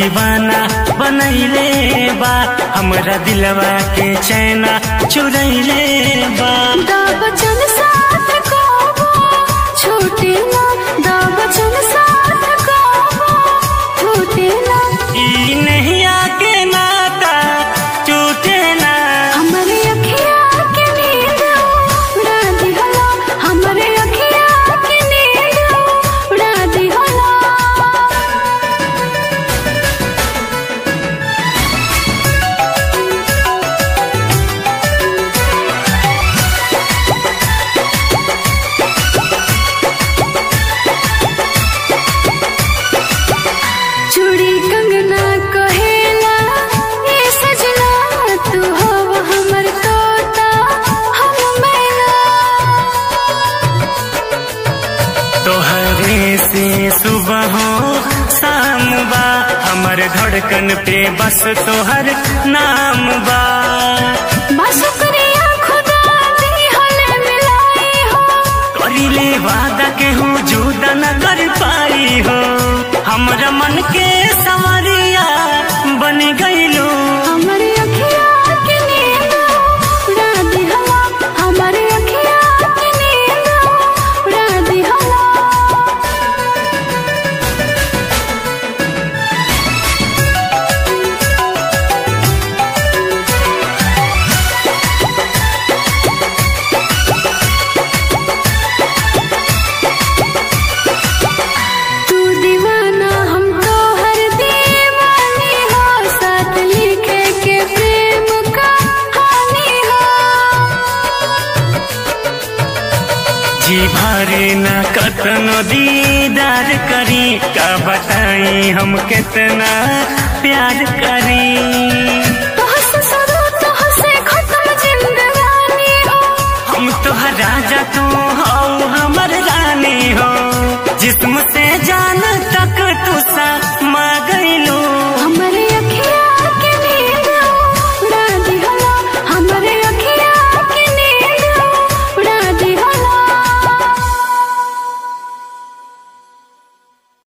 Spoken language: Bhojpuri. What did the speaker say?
दीवाना बनैले बा, हमरा दिलवा के चैना चुरैले बा। बचन साथ को छूटे ना, बचन साथ को छूटे ना, ई नैया के नाता टूटे ना। हमरे अखिया के नींद उड़ा दिहला, हमरे अखिया के नींद उड़ा दिहला। चूड़ी कंगना कहेला ए सजना, तू हो हमर तोता हम मैना। तोहरे से सुबह हो शाम बा, हमर धड़कन पे बस तोहर नाम बा। शुक्रिया खुदा दी हले मिलाई हो, करिले वादा के हूँ जुदा न कर पाई हो। हमरा मन के संवरिया बन गईलो, हमरे अखिया के नींद उड़ा दिहला, हमरे अखिया के नींद उड़ा दिहला। तू दीवाना हम तो हर दीवानी हो, साथ लिखे के प्रेम कहानी हो। जी भरे न कतनो दीदार करी, का बताई हम कितना प्यार करी। तोहसे शुरू तोहसे खत्म जिंदगानी हो, हम तोहर राजा तू हो हमर रानी हो, जिस्म